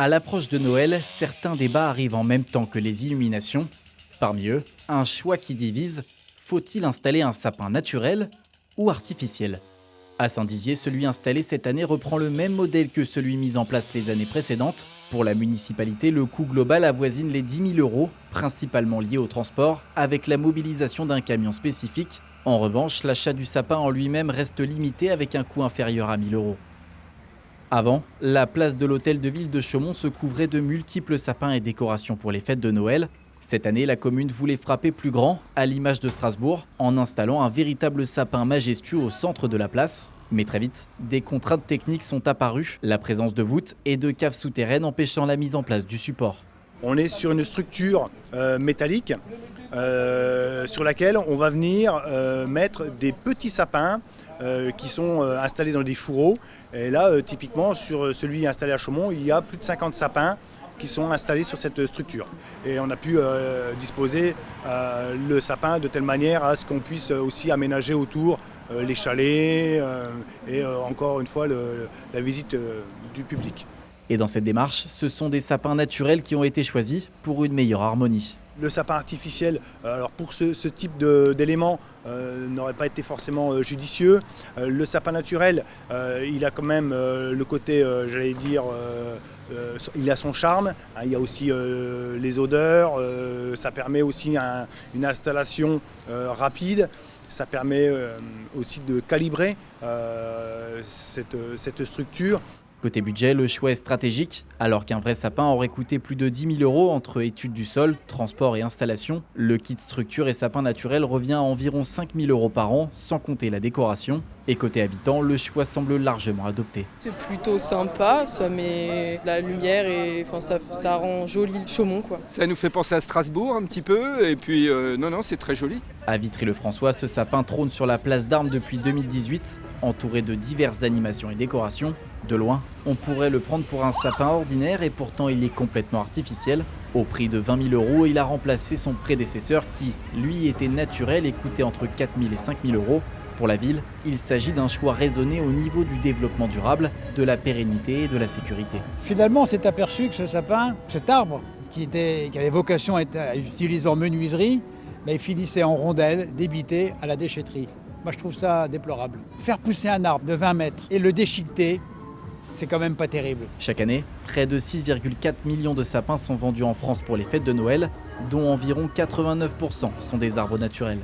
À l'approche de Noël, certains débats arrivent en même temps que les illuminations. Parmi eux, un choix qui divise. Faut-il installer un sapin naturel ou artificiel? À Saint-Dizier, celui installé cette année reprend le même modèle que celui mis en place les années précédentes. Pour la municipalité, le coût global avoisine les 10 000 €, principalement lié au transport, avec la mobilisation d'un camion spécifique. En revanche, l'achat du sapin en lui-même reste limité avec un coût inférieur à 1 000 €. Avant, la place de l'hôtel de ville de Chaumont se couvrait de multiples sapins et décorations pour les fêtes de Noël. Cette année, la commune voulait frapper plus grand, à l'image de Strasbourg, en installant un véritable sapin majestueux au centre de la place. Mais très vite, des contraintes techniques sont apparues, la présence de voûtes et de caves souterraines empêchant la mise en place du support. On est sur une structure métallique sur laquelle on va venir mettre des petits sapins qui sont installés dans des fourreaux. Et là, typiquement, sur celui installé à Chaumont, il y a plus de 50 sapins qui sont installés sur cette structure. Et on a pu disposer le sapin de telle manière à ce qu'on puisse aussi aménager autour les chalets et encore une fois la visite du public. Et dans cette démarche, ce sont des sapins naturels qui ont été choisis pour une meilleure harmonie. Le sapin artificiel, alors pour ce type d'élément, n'aurait pas été forcément judicieux. Le sapin naturel, il a quand même le côté, j'allais dire, il a son charme. Il y a aussi les odeurs. Ça permet aussi une installation rapide. Ça permet aussi de calibrer cette structure. Côté budget, le choix est stratégique. Alors qu'un vrai sapin aurait coûté plus de 10 000 € entre études du sol, transport et installation, le kit structure et sapin naturel revient à environ 5 000 € par an, sans compter la décoration. Et côté habitant, le choix semble largement adopté. C'est plutôt sympa, ça met la lumière et ça rend joli Chaumont, quoi. Ça nous fait penser à Strasbourg un petit peu, et puis non, c'est très joli. À Vitry-le-François, ce sapin trône sur la place d'Armes depuis 2018, entouré de diverses animations et décorations. De loin, on pourrait le prendre pour un sapin ordinaire et pourtant il est complètement artificiel. Au prix de 20 000 €, il a remplacé son prédécesseur qui, lui, était naturel et coûtait entre 4 000 et 5 000 €. Pour la ville, il s'agit d'un choix raisonné au niveau du développement durable, de la pérennité et de la sécurité. Finalement, on s'est aperçu que ce sapin, cet arbre, qui avait vocation à être utilisé en menuiserie, mais il finissait en rondelles, débité à la déchetterie. Moi, je trouve ça déplorable. Faire pousser un arbre de 20 mètres et le déchiqueter, c'est quand même pas terrible. Chaque année, près de 6,4 millions de sapins sont vendus en France pour les fêtes de Noël, dont environ 89% sont des arbres naturels.